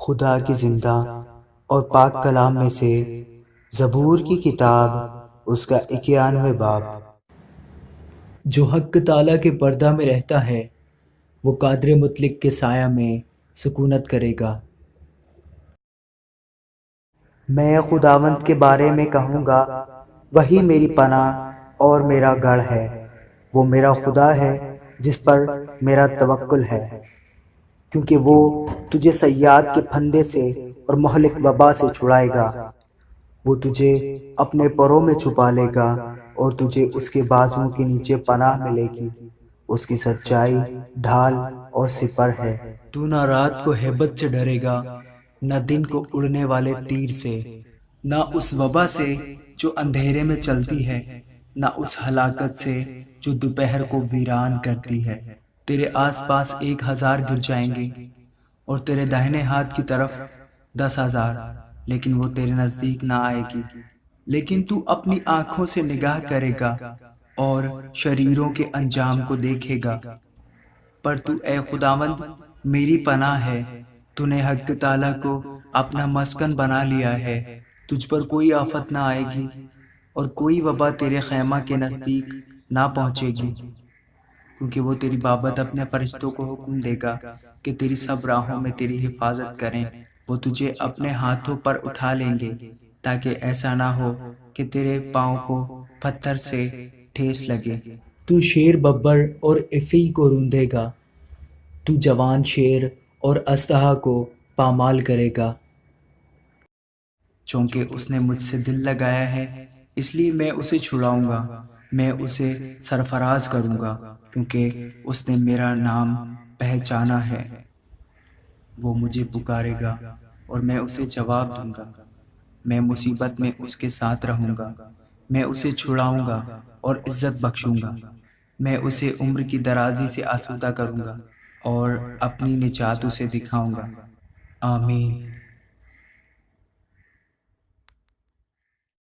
خدا کی زندہ اور پاک کلام میں سے زبور کی کتاب، اس کا 91 باب۔ جو حق تعالیٰ کے پردہ میں رہتا ہے وہ قادر مطلق کے سایہ میں سکونت کرے گا۔ میں خداوند کے بارے میں کہوں گا، وہی میری پناہ اور میرا گڑھ ہے، وہ میرا خدا ہے جس پر میرا توکل ہے۔ کیونکہ وہ تجھے صیاد کے پھندے سے اور مہلک وبا سے چھڑائے گا، وہ تجھے اپنے پروں میں چھپا لے گا اور تجھے اس کے بازوؤں کے نیچے پناہ ملے گی۔ اس کی سچائی ڈھال اور سپر ہے۔ تو نہ رات کو ہیبت سے ڈرے گا، نہ دن کو اڑنے والے تیر سے، نہ اس وبا سے جو اندھیرے میں چلتی ہے، نہ اس ہلاکت سے جو دوپہر کو ویران کرتی ہے۔ تیرے آس پاس 1000 گر جائیں گے اور تیرے داہنے ہاتھ کی طرف 10,000، لیکن وہ تیرے نزدیک نہ آئے گی۔ لیکن تو اپنی آنکھوں سے نگاہ کرے گا اور شریروں کے انجام کو دیکھے گا۔ پر تو اے خداوند میری پناہ ہے، تو نے حق تعالیٰ کو اپنا مسکن بنا لیا ہے۔ تجھ پر کوئی آفت نہ آئے گی اور کوئی وبا تیرے خیمہ کے نزدیک نہ پہنچے گی، کیونکہ وہ تیری بابت اپنے فرشتوں کو حکم دے گا کہ تیری سب راہوں میں تیری حفاظت کریں۔ وہ تجھے اپنے ہاتھوں پر اٹھا لیں گے تاکہ ایسا نہ ہو کہ تیرے پاؤں کو پتھر سے ٹھیس لگے۔ تو شیر ببر اور افعی کو روندے گا، تو جوان شیر اور اژدہا کو پامال کرے گا۔ چونکہ اس نے مجھ سے دل لگایا ہے، اس لیے میں اسے چھڑاؤں گا، میں اسے سرفراز کروں گا، کیونکہ اس نے میرا نام پہچانا ہے۔ وہ مجھے پکارے گا اور میں اسے جواب دوں گا۔ میں مصیبت میں اس کے ساتھ رہوں گا، میں اسے چھڑاؤں گا اور عزت بخشوں گا۔ میں اسے عمر کی درازی سے آسودہ کروں گا اور اپنی نجات اسے دکھاؤں گا۔ آمین۔